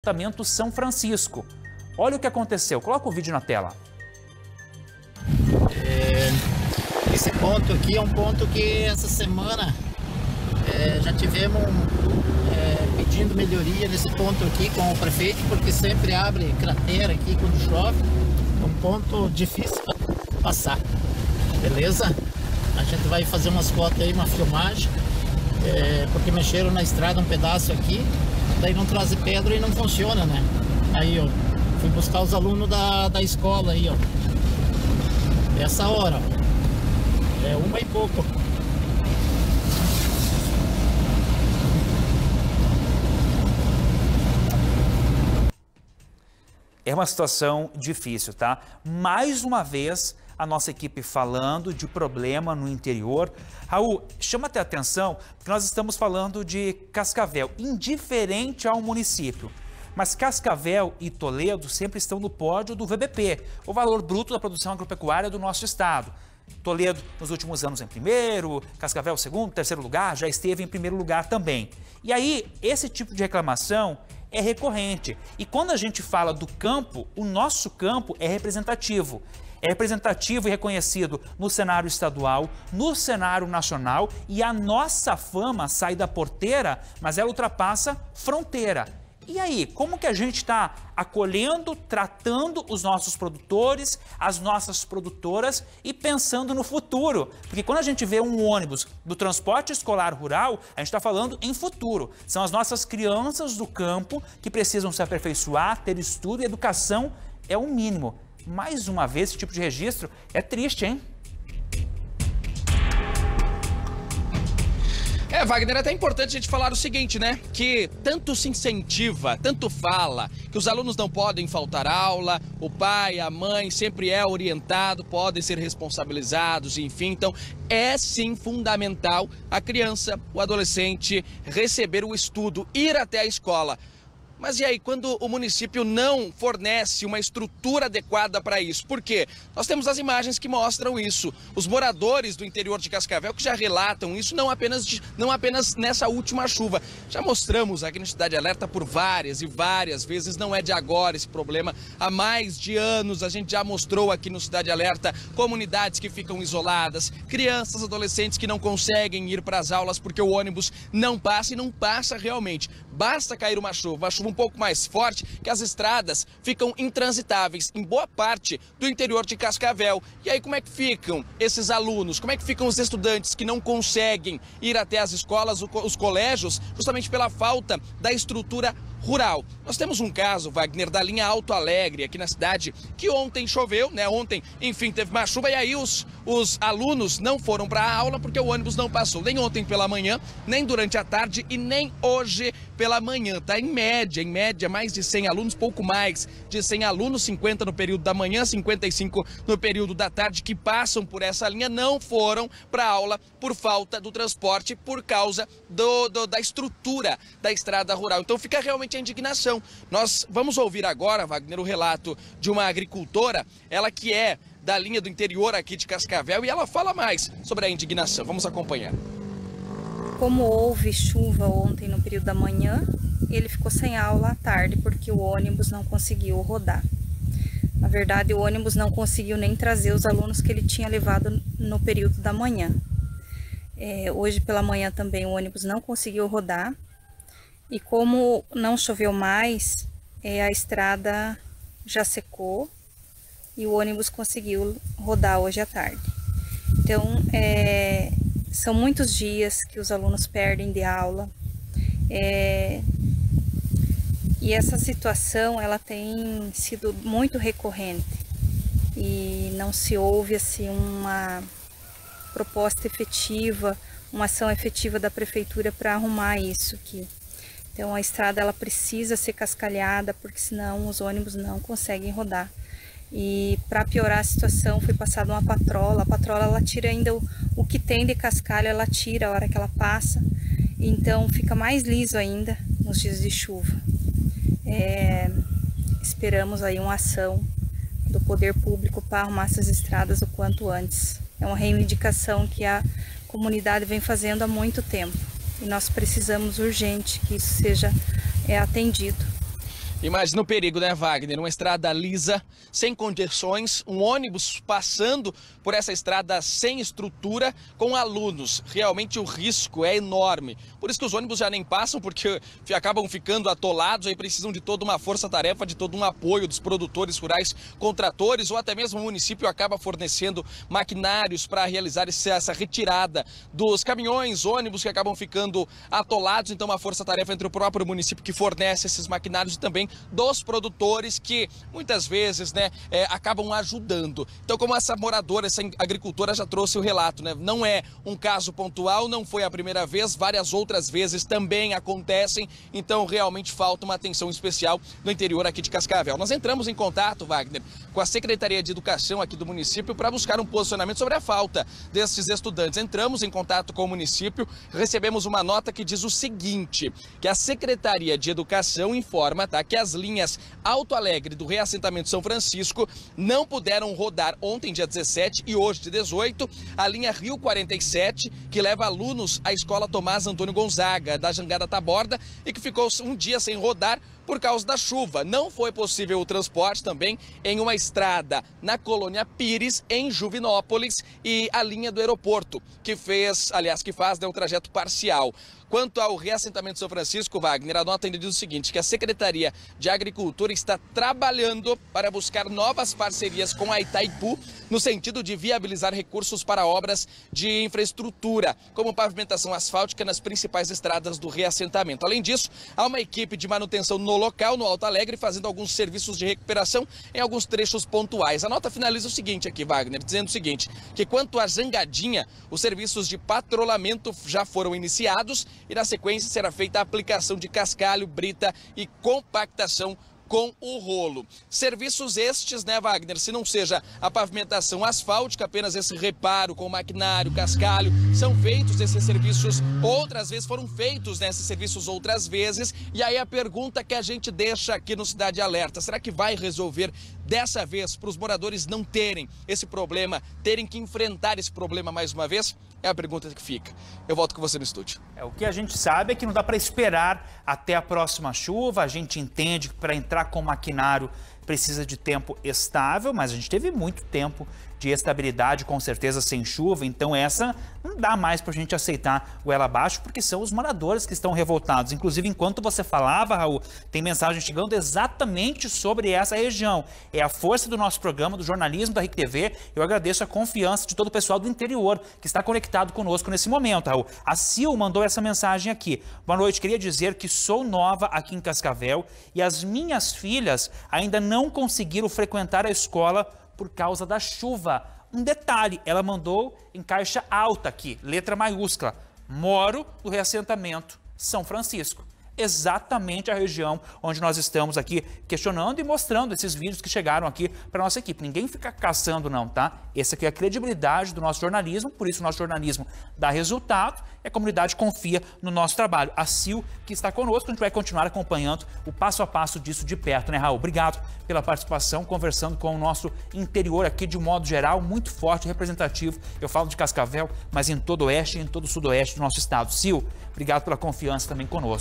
assentamento São Francisco. Olha o que aconteceu, coloca o vídeo na tela. Esse ponto aqui é um ponto que essa semana já tivemos pedindo melhoria nesse ponto aqui com o prefeito, porque sempre abre cratera aqui quando chove. É um ponto difícil para passar, beleza? A gente vai fazer umas fotos aí, uma filmagem, porque mexeram na estrada um pedaço aqui, daí não traz pedra e não funciona, né? Aí, ó, fui buscar os alunos da escola aí, ó. Essa hora, ó. É 1h pouco. É uma situação difícil, tá? Mais uma vez, a nossa equipe falando de problema no interior. Raul, chama até a atenção que nós estamos falando de Cascavel, indiferente ao município. Mas Cascavel e Toledo sempre estão no pódio do VBP, o valor bruto da produção agropecuária do nosso estado. Toledo, nos últimos anos, em primeiro, Cascavel, segundo, terceiro lugar, já esteve em primeiro lugar também. E aí, esse tipo de reclamação é recorrente. E quando a gente fala do campo, o nosso campo é representativo. É representativo e reconhecido no cenário estadual, no cenário nacional, e a nossa fama sai da porteira, mas ela ultrapassa fronteira. E aí, como que a gente está acolhendo, tratando os nossos produtores, as nossas produtoras e pensando no futuro? Porque quando a gente vê um ônibus do transporte escolar rural, a gente está falando em futuro. São as nossas crianças do campo que precisam se aperfeiçoar, ter estudo e educação é o mínimo. Mais uma vez, esse tipo de registro é triste, hein? Wagner, é até importante a gente falar o seguinte, né? Que tanto se incentiva, tanto fala que os alunos não podem faltar aula, o pai, a mãe sempre é orientado, podem ser responsabilizados, enfim. Então, é sim fundamental a criança, o adolescente receber o estudo, ir até a escola. Mas e aí, quando o município não fornece uma estrutura adequada para isso? Por quê? Nós temos as imagens que mostram isso. Os moradores do interior de Cascavel que já relatam isso, não apenas nessa última chuva. Já mostramos aqui no Cidade Alerta por várias e várias vezes, não é de agora esse problema. Há mais de anos a gente já mostrou aqui no Cidade Alerta comunidades que ficam isoladas, crianças, adolescentes que não conseguem ir para as aulas porque o ônibus não passa e não passa realmente. Basta cair uma chuva um pouco mais forte, que as estradas ficam intransitáveis em boa parte do interior de Cascavel. E aí como é que ficam esses alunos? Como é que ficam os estudantes que não conseguem ir até as escolas, os colégios, justamente pela falta da estrutura rural? Nós temos um caso, Wagner, da linha Alto Alegre, aqui na cidade, que ontem choveu, né? Ontem, enfim, teve uma chuva e aí os alunos não foram para a aula porque o ônibus não passou, nem ontem pela manhã, nem durante a tarde e nem hoje pela manhã, tá? Em média, mais de 100 alunos, pouco mais de 100 alunos, 50 no período da manhã, 55 no período da tarde, que passam por essa linha, não foram para a aula por falta do transporte, por causa da estrutura da estrada rural. Então fica realmente a indignação. Nós vamos ouvir agora, Wagner, o relato de uma agricultora, ela que é da linha do interior aqui de Cascavel, e ela fala mais sobre a indignação. Vamos acompanhar. Como houve chuva ontem no período da manhã, ele ficou sem aula à tarde porque o ônibus não conseguiu rodar. Na verdade, o ônibus não conseguiu nem trazer os alunos que ele tinha levado no período da manhã. Hoje pela manhã também o ônibus não conseguiu rodar. E como não choveu mais, a estrada já secou e o ônibus conseguiu rodar hoje à tarde. Então, são muitos dias que os alunos perdem de aula. E essa situação, ela tem sido muito recorrente e não se houve assim uma proposta efetiva, uma ação efetiva da prefeitura para arrumar isso aqui. Então a estrada ela precisa ser cascalhada, porque senão os ônibus não conseguem rodar. E para piorar a situação foi passada uma patrola. A patrola ela tira ainda o que tem de cascalho, ela tira a hora que ela passa. Então fica mais liso ainda nos dias de chuva. Esperamos aí uma ação do poder público para arrumar essas estradas o quanto antes. É uma reivindicação que a comunidade vem fazendo há muito tempo. E nós precisamos urgente que isso seja atendido. Imagina o perigo, né, Wagner? Uma estrada lisa, sem condições, um ônibus passando por essa estrada sem estrutura, com alunos. Realmente o risco é enorme. Por isso que os ônibus já nem passam, porque acabam ficando atolados, aí precisam de toda uma força-tarefa, de todo um apoio dos produtores rurais com tratores, ou até mesmo o município acaba fornecendo maquinários para realizar essa retirada dos caminhões, ônibus que acabam ficando atolados. Então, uma força-tarefa entre o próprio município que fornece esses maquinários e também dos produtores que muitas vezes, né, acabam ajudando. Então, como essa moradora, essa agricultora já trouxe o relato, né, não é um caso pontual, não foi a primeira vez, várias outras vezes também acontecem, então realmente falta uma atenção especial no interior aqui de Cascavel. Nós entramos em contato, Wagner, com a Secretaria de Educação aqui do município para buscar um posicionamento sobre a falta desses estudantes. Entramos em contato com o município, recebemos uma nota que diz o seguinte, que a Secretaria de Educação informa, tá, que as linhas Alto Alegre do reassentamento São Francisco não puderam rodar ontem, dia 17, e hoje, dia 18, a linha Rio 47, que leva alunos à Escola Tomás Antônio Gonzaga, da Jangada Taborda, e que ficou um dia sem rodar por causa da chuva. Não foi possível o transporte também em uma estrada na Colônia Pires, em Juvinópolis, e a linha do aeroporto, que faz, né, um trajeto parcial. Quanto ao reassentamento São Francisco, Wagner, a nota ainda diz o seguinte, que a Secretaria de Agricultura está trabalhando para buscar novas parcerias com a Itaipu, no sentido de viabilizar recursos para obras de infraestrutura, como pavimentação asfáltica nas principais estradas do reassentamento. Além disso, há uma equipe de manutenção no local, no Alto Alegre, fazendo alguns serviços de recuperação em alguns trechos pontuais. A nota finaliza o seguinte aqui, Wagner, dizendo o seguinte, que quanto à Jangadinha, os serviços de patrulhamento já foram iniciados e na sequência será feita a aplicação de cascalho, brita e compactação com o rolo. Serviços estes, né, Wagner, se não seja a pavimentação asfáltica, apenas esse reparo com maquinário, cascalho, são feitos esses serviços outras vezes, foram feitos, né, esses serviços outras vezes, e aí a pergunta que a gente deixa aqui no Cidade Alerta, será que vai resolver dessa vez para os moradores não terem esse problema, terem que enfrentar esse problema mais uma vez? É a pergunta que fica. Eu volto com você no estúdio. O que a gente sabe é que não dá para esperar até a próxima chuva. A gente entende que para entrar com maquinário precisa de tempo estável, mas a gente teve muito tempo de estabilidade, com certeza, sem chuva. Então essa não dá mais para a gente aceitar goela abaixo, porque são os moradores que estão revoltados. Inclusive, enquanto você falava, Raul, tem mensagem chegando exatamente sobre essa região. É a força do nosso programa, do jornalismo da RIC TV. Eu agradeço a confiança de todo o pessoal do interior que está conectado conosco nesse momento, Raul. A Sil mandou essa mensagem aqui. Boa noite, queria dizer que sou nova aqui em Cascavel e as minhas filhas ainda não conseguiram frequentar a escola por causa da chuva. Um detalhe, ela mandou em caixa alta aqui, letra maiúscula. Moro no reassentamento São Francisco. Exatamente a região onde nós estamos aqui questionando e mostrando esses vídeos que chegaram aqui para a nossa equipe. Ninguém fica caçando não, tá? Essa aqui é a credibilidade do nosso jornalismo, por isso o nosso jornalismo dá resultado e a comunidade confia no nosso trabalho. A Sil, que está conosco, a gente vai continuar acompanhando o passo a passo disso de perto, né, Raul? Obrigado pela participação, conversando com o nosso interior aqui de um modo geral, muito forte, representativo. Eu falo de Cascavel, mas em todo o oeste e em todo o sudoeste do nosso estado. Sil, obrigado pela confiança também conosco.